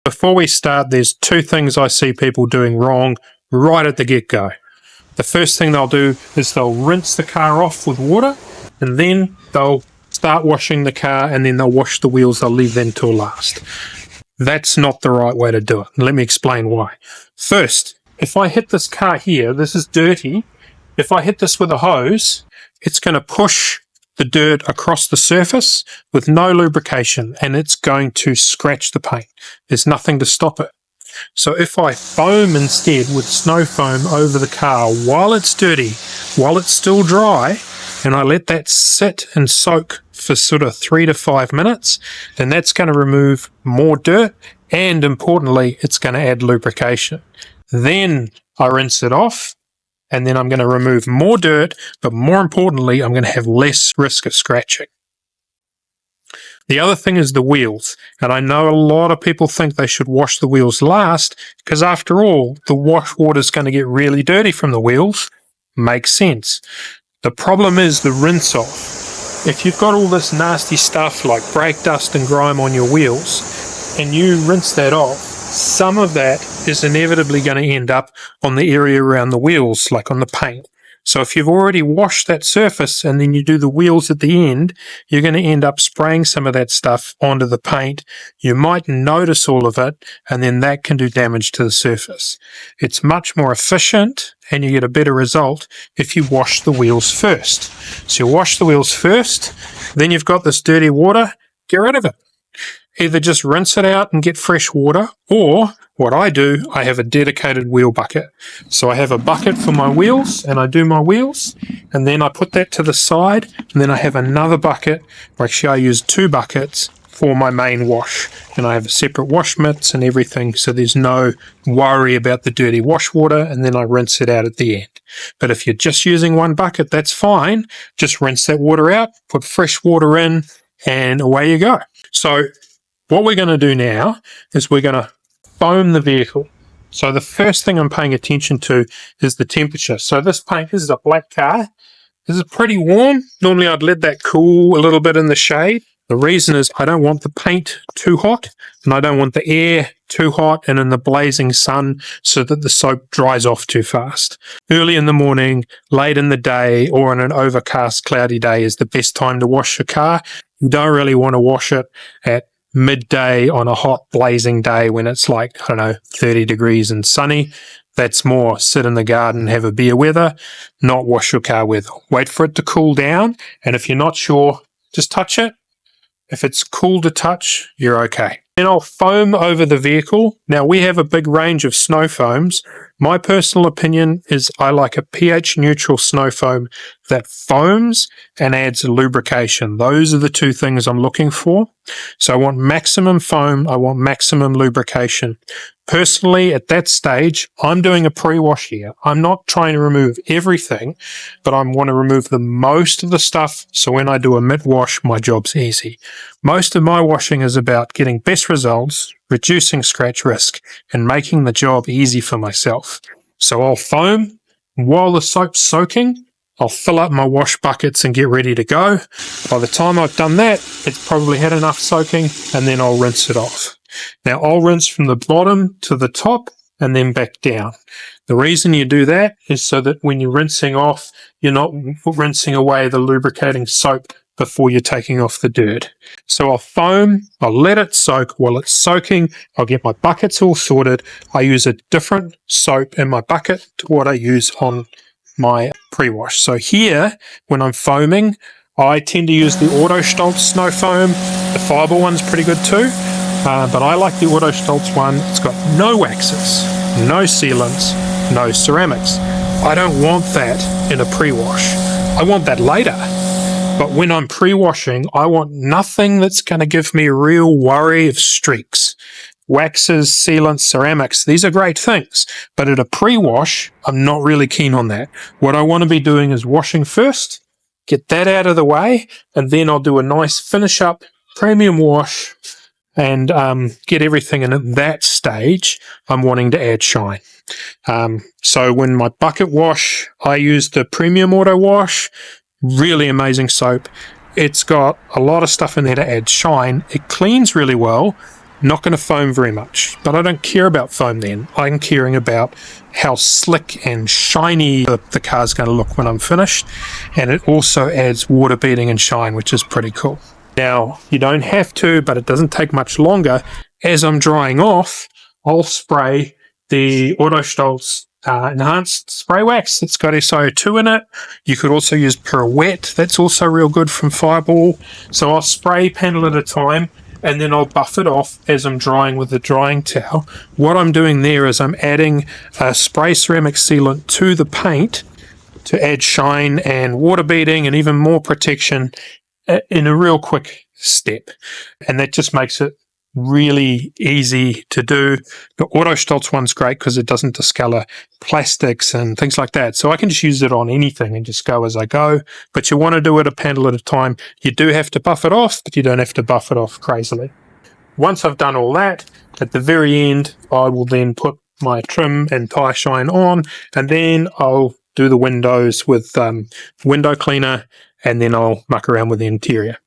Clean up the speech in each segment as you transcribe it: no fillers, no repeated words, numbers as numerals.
Before we start, there's two things I see people doing wrong right at the get-go. The first thing they'll do is they'll rinse the car off with water, and then they'll start washing the car, and then they'll wash the wheels. They'll leave them till last. That's not the right way to do it. Let me explain why. First, if I hit this car here, this is dirty. If I hit this with a hose, it's going to push the dirt across the surface with no lubrication, and it's going to scratch the paint. There's nothing to stop it. So if I foam instead with snow foam over the car while it's dirty, while it's still dry, and I let that sit and soak for sort of 3 to 5 minutes, then that's going to remove more dirt, and importantly, it's going to add lubrication. Then I rinse it off, and then I'm going to remove more dirt, but more importantly, I'm going to have less risk of scratching. The other thing is the wheels, and I know a lot of people think they should wash the wheels last, because after all, the wash water is going to get really dirty from the wheels. Makes sense. The problem is the rinse off. If you've got all this nasty stuff like brake dust and grime on your wheels, and you rinse that off, some of that is inevitably going to end up on the area around the wheels, like on the paint. So if you've already washed that surface and then you do the wheels at the end, you're going to end up spraying some of that stuff onto the paint. You might notice all of it, and then that can do damage to the surface. It's much more efficient, and you get a better result if you wash the wheels first. So you wash the wheels first, then you've got this dirty water, get rid of it. Either just rinse it out and get fresh water, or what I do, I have a dedicated wheel bucket. So I have a bucket for my wheels, and I do my wheels, and then I put that to the side, and then I have another bucket, or actually I use 2 buckets for my main wash, and I have separate wash mitts and everything, so there's no worry about the dirty wash water, and then I rinse it out at the end. But if you're just using one bucket, that's fine. Just rinse that water out, put fresh water in, and away you go. So what we're going to do now is we're going to foam the vehicle. So the first thing I'm paying attention to is the temperature. So this paint, this is a black car. This is pretty warm. Normally I'd let that cool a little bit in the shade. The reason is I don't want the paint too hot, and I don't want the air too hot and in the blazing sun so that the soap dries off too fast. Early in the morning, late in the day, or on an overcast cloudy day is the best time to wash your car. You don't really want to wash it at midday on a hot blazing day when it's like, 30 degrees and sunny. That's more sit in the garden, have a beer weather, not wash your car weather. Wait for it to cool down, and if you're not sure, just touch it. If it's cool to touch, you're okay. Then I'll foam over the vehicle. Now we have a big range of snow foams. My personal opinion is I like a pH neutral snow foam that foams and adds lubrication. Those are the two things I'm looking for. So I want maximum foam, I want maximum lubrication. Personally, at that stage, I'm doing a pre-wash here. I'm not trying to remove everything, but I want to remove the most of the stuff, so when I do a mid-wash, my job's easy. Most of my washing is about getting best results, reducing scratch risk, and making the job easy for myself. So I'll foam. While the soap's soaking, I'll fill up my wash buckets and get ready to go. By the time I've done that, it's probably had enough soaking, and then I'll rinse it off. Now I'll rinse from the bottom to the top and then back down. The reason you do that is so that when you're rinsing off, you're not rinsing away the lubricating soap before you're taking off the dirt. So I'll foam, I'll let it soak. While it's soaking, I'll get my buckets all sorted. I use a different soap in my bucket to what I use on my pre-wash. So here, when I'm foaming, I tend to use the Auto Stolz snow foam. The fiber one's pretty good too. But I like the Auto Stolz one. It's got no waxes, no sealants, no ceramics. I don't want that in a pre-wash. I want that later. But when I'm pre-washing, I want nothing that's going to give me a real worry of streaks. Waxes, sealants, ceramics, these are great things. But at a pre-wash, I'm not really keen on that. What I want to be doing is washing first, get that out of the way, and then I'll do a nice finish up premium wash and get everything in. At that stage, I'm wanting to add shine. So when my bucket wash, I use the Premium Auto Wash, really amazing soap. It's got a lot of stuff in there to add shine. It cleans really well, not going to foam very much. But I don't care about foam then. I'm caring about how slick and shiny the car's going to look when I'm finished. And it also adds water beading and shine, which is pretty cool. Now, you don't have to, but it doesn't take much longer. As I'm drying off, I'll spray the Autostolz enhanced spray wax. It's got SiO2 in it. You could also use Pirouette. That's also real good from Fireball. So I'll spray panel at a time, and then I'll buff it off as I'm drying with the drying towel. What I'm doing there is I'm adding a spray ceramic sealant to the paint to add shine and water beading and even more protection in a real quick step. And that just makes it really easy to do. The Autostolz one's great because it doesn't discolor plastics and things like that. So I can just use it on anything and just go as I go. But you want to do it a panel at a time. You do have to buff it off, but you don't have to buff it off crazily. Once I've done all that, at the very end, I will then put my trim and tire shine on, and then I'll do the windows with window cleaner, and then I'll muck around with the interior.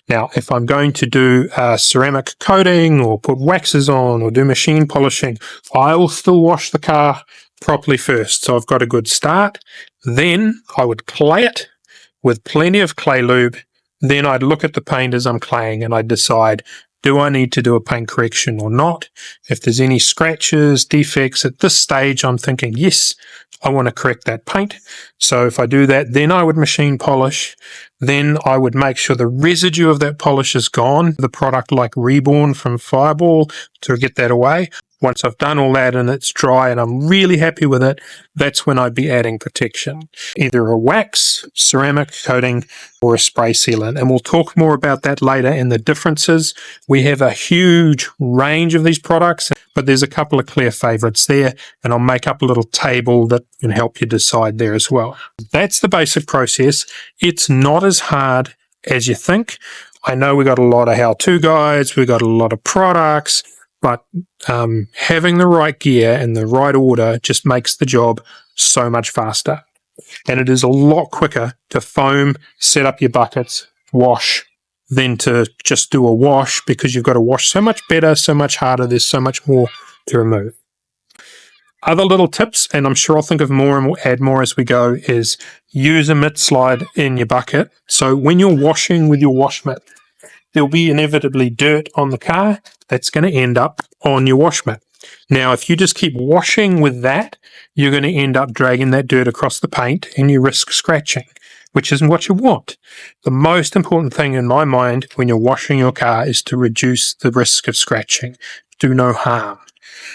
Now, if I'm going to do ceramic coating or put waxes on or do machine polishing, I will still wash the car properly first. So I've got a good start. Then I would clay it with plenty of clay lube. Then I'd look at the paint as I'm claying and I'd decide, do I need to do a paint correction or not? If there's any scratches, defects, at this stage I'm thinking, yes, I want to correct that paint. So if I do that, then I would machine polish. Then I would make sure the residue of that polish is gone. The product like Reborn from Fireball to get that away. Once I've done all that and it's dry and I'm really happy with it, that's when I'd be adding protection. Either a wax, ceramic coating, or a spray sealant. And we'll talk more about that later and the differences. We have a huge range of these products, but there's a couple of clear favorites there, and I'll make up a little table that can help you decide there as well. That's the basic process. It's not as hard as you think. I know we got a lot of how-to guides, we got a lot of products, but having the right gear and the right order just makes the job so much faster. And it is a lot quicker to foam, set up your buckets, wash, than to just do a wash, because you've got to wash so much better, so much harder, there's so much more to remove. Other little tips, and I'm sure I'll think of more and we'll add more as we go, is use a mitt slide in your bucket. So when you're washing with your wash mitt, there'll be inevitably dirt on the car that's going to end up on your wash mitt. Now, if you just keep washing with that, you're going to end up dragging that dirt across the paint and you risk scratching, which isn't what you want. The most important thing in my mind when you're washing your car is to reduce the risk of scratching. Do no harm.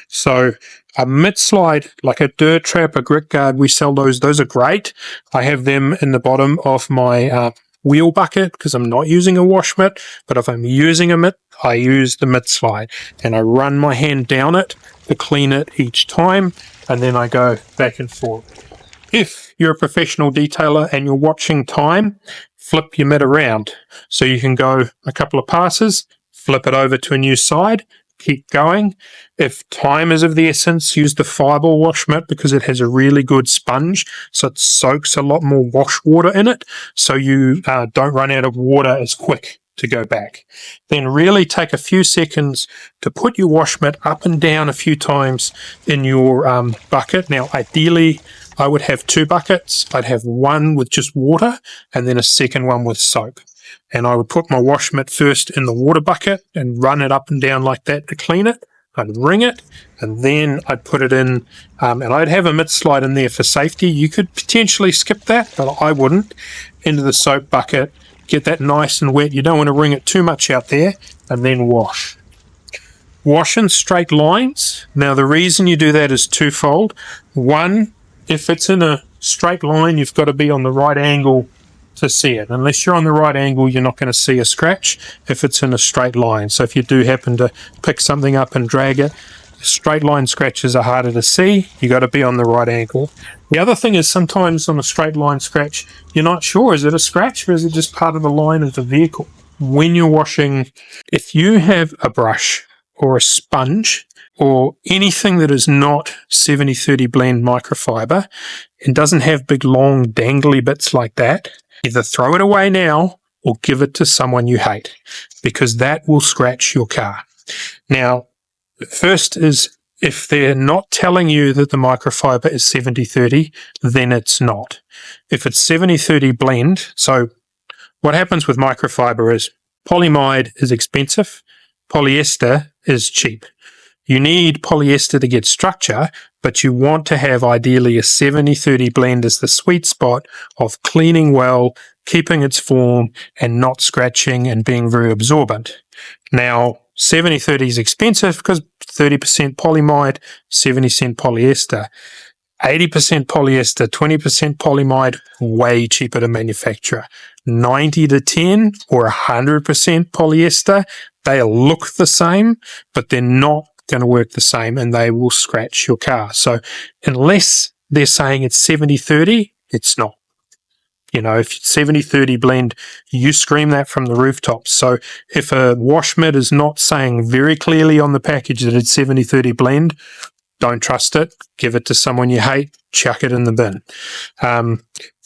So a mitt slide, like a dirt trap, a grit guard, we sell those. Those are great. I have them in the bottom of my wheel bucket because I'm not using a wash mitt, but if I'm using a mitt, I use the mitt slide and I run my hand down it to clean it each time, and then I go back and forth. If you're a professional detailer and you're watching time, flip your mitt around. So you can go a couple of passes, flip it over to a new side, keep going. If time is of the essence, use the Fireball wash mitt because it has a really good sponge, so it soaks a lot more wash water in it, so you don't run out of water as quick to go back. Then really take a few seconds to put your wash mitt up and down a few times in your bucket. Now, ideally, I would have two buckets. I'd have one with just water and then a second one with soap. And I would put my wash mitt first in the water bucket and run it up and down like that to clean it. I'd wring it, and then I'd put it in, and I'd have a mitt slide in there for safety. You could potentially skip that, but I wouldn't. Into the soap bucket, get that nice and wet. You don't want to wring it too much out there, and then wash. Wash in straight lines. Now, the reason you do that is twofold. One, if it's in a straight line, you've got to be on the right angle to see it. Unless you're on the right angle, you're not going to see a scratch if it's in a straight line. So if you do happen to pick something up and drag it, straight line scratches are harder to see. You got to be on the right angle. The other thing is sometimes on a straight line scratch, you're not sure, is it a scratch or is it just part of the line of the vehicle? When you're washing, if you have a brush or a sponge or anything that is not 70-30 blend microfiber and doesn't have big long dangly bits like that, either throw it away now or give it to someone you hate, because that will scratch your car. Now, first is if they're not telling you that the microfiber is 70-30, then it's not. If it's 70-30 blend, so what happens with microfiber is polyamide is expensive, polyester is cheap. You need polyester to get structure, but you want to have ideally a 70-30 blend as the sweet spot of cleaning well, keeping its form, and not scratching and being very absorbent. Now, 70-30 is expensive because 30% polyamide, 70% polyester. 80% polyester, 20% polyamide, way cheaper to manufacture. 90-10 or 100% polyester, they'll look the same, but they're not going to work the same and they will scratch your car. So unless they're saying it's 70-30, it's not. You know, if it's 70-30 blend, you scream that from the rooftops. So if a wash mitt is not saying very clearly on the package that it's 70-30 blend, don't trust it. Give it to someone you hate. Chuck it in the bin.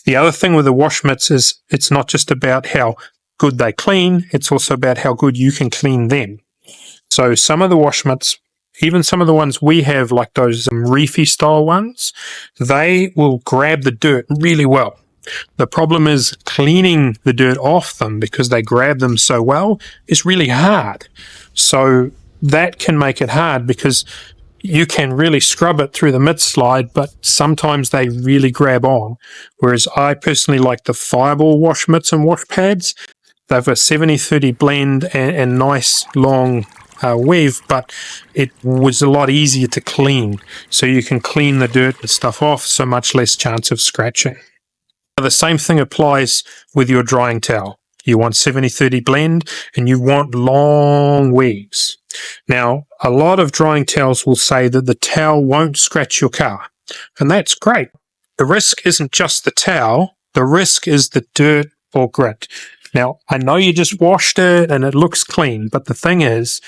The other thing with the wash mitts is it's not just about how good they clean, it's also about how good you can clean them. So some of the wash mitts, even some of the ones we have, like those reefy style ones, they will grab the dirt really well. The problem is cleaning the dirt off them because they grab them so well is really hard. So that can make it hard because you can really scrub it through the mitt slide, but sometimes they really grab on. Whereas I personally like the fireball wash mitts and wash pads. They've a 70-30 blend and nice long weave, but it was a lot easier to clean. So you can clean the dirt and stuff off, so much less chance of scratching. The same thing applies with your drying towel. You want 70-30 blend and you want long weaves. Now, a lot of drying towels will say that the towel won't scratch your car, and that's great. The risk isn't just the towel, the risk is the dirt or grit. Now, I know you just washed it and it looks clean, but the thing is,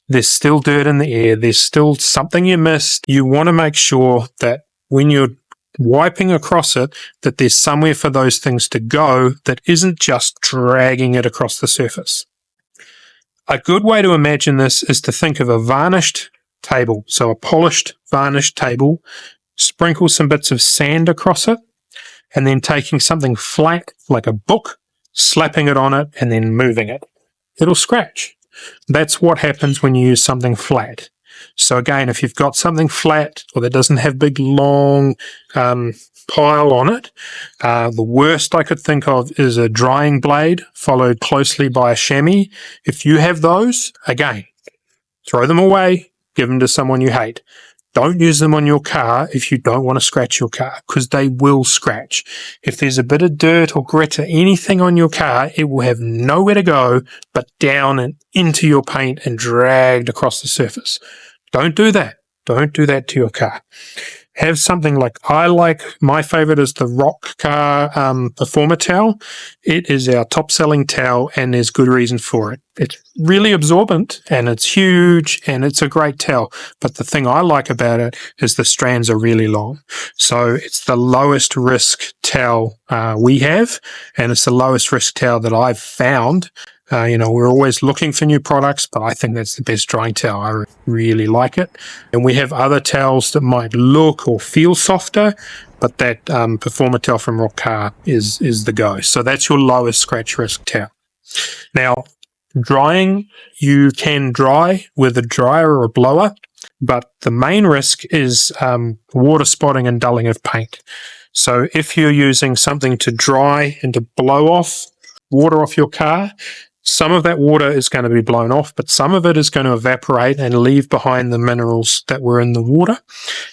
there's still dirt in the air, there's still something you missed. You want to make sure that when you're wiping across it, that there's somewhere for those things to go that isn't just dragging it across the surface. A good way to imagine this is to think of a varnished table, so a polished, varnished table, sprinkle some bits of sand across it, and then taking something flat like a book, slapping it on it, and then moving it. It'll scratch. That's what happens when you use something flat. So again, if you've got something flat or that doesn't have big long pile on it, the worst I could think of is a drying blade followed closely by a chamois. If you have those, again, throw them away, give them to someone you hate. Don't use them on your car if you don't want to scratch your car, because they will scratch. If there's a bit of dirt or grit or anything on your car, it will have nowhere to go but down and into your paint and dragged across the surface. Don't do that. Don't do that to your car. Have something my favorite is the Rock Car Performer towel. It is our top selling towel and there's good reason for it. It's really absorbent and it's huge and it's a great towel. But the thing I like about it is the strands are really long. So it's the lowest risk towel we have, and it's the lowest risk towel that I've found. We're always looking for new products, but I think that's the best drying towel. I really like it. And we have other towels that might look or feel softer, but that Performer towel from Rock Car is the go. So that's your lowest scratch risk towel. Now, drying, you can dry with a dryer or a blower, but the main risk is water spotting and dulling of paint. So if you're using something to dry and to blow off water off your car, some of that water is going to be blown off, but some of it is going to evaporate and leave behind the minerals that were in the water.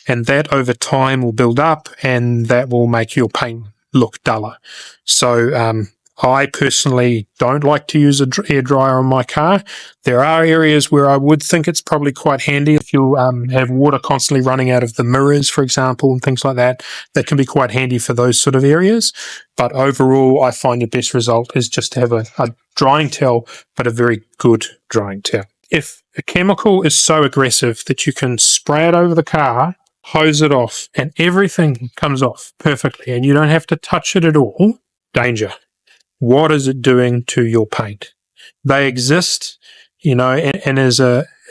And that over time will build up and that will make your paint look duller. So I personally don't like to use an air dryer on my car. There are areas where I would think it's probably quite handy if you have water constantly running out of the mirrors, for example, and things like that. That can be quite handy for those sort of areas. But overall, I find your best result is just to have a drying towel, but a very good drying towel. If a chemical is so aggressive that you can spray it over the car, hose it off, and everything comes off perfectly, and you don't have to touch it at all, danger. What is it doing to your paint? They exist, and as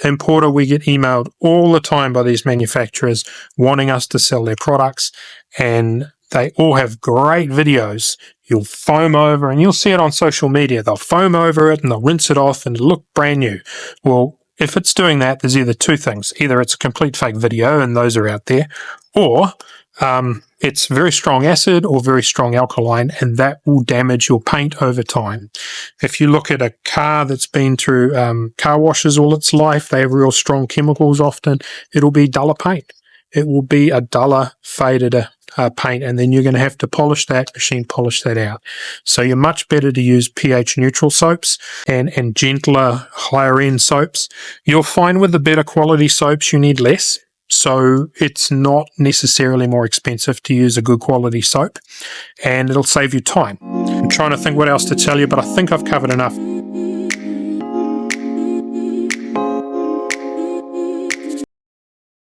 importer, we get emailed all the time by these manufacturers wanting us to sell their products, and they all have great videos. You'll foam over, and you'll see it on social media. They'll foam over it and they'll rinse it off and it'll look brand new. Well, if it's doing that, there's either two things. Either it's a complete fake video, and those are out there, or it's very strong acid or very strong alkaline, and that will damage your paint over time. If you look at a car that's been through car washes all its life, they have real strong chemicals often, it'll be duller paint. It will be a duller, faded paint, and then you're going to have to polish that, machine polish that out. So you're much better to use pH neutral soaps and gentler, higher end soaps. You'll find with the better quality soaps you need less. So it's not necessarily more expensive to use a good quality soap, and it'll save you time. I'm trying to think what else to tell you, but I think I've covered enough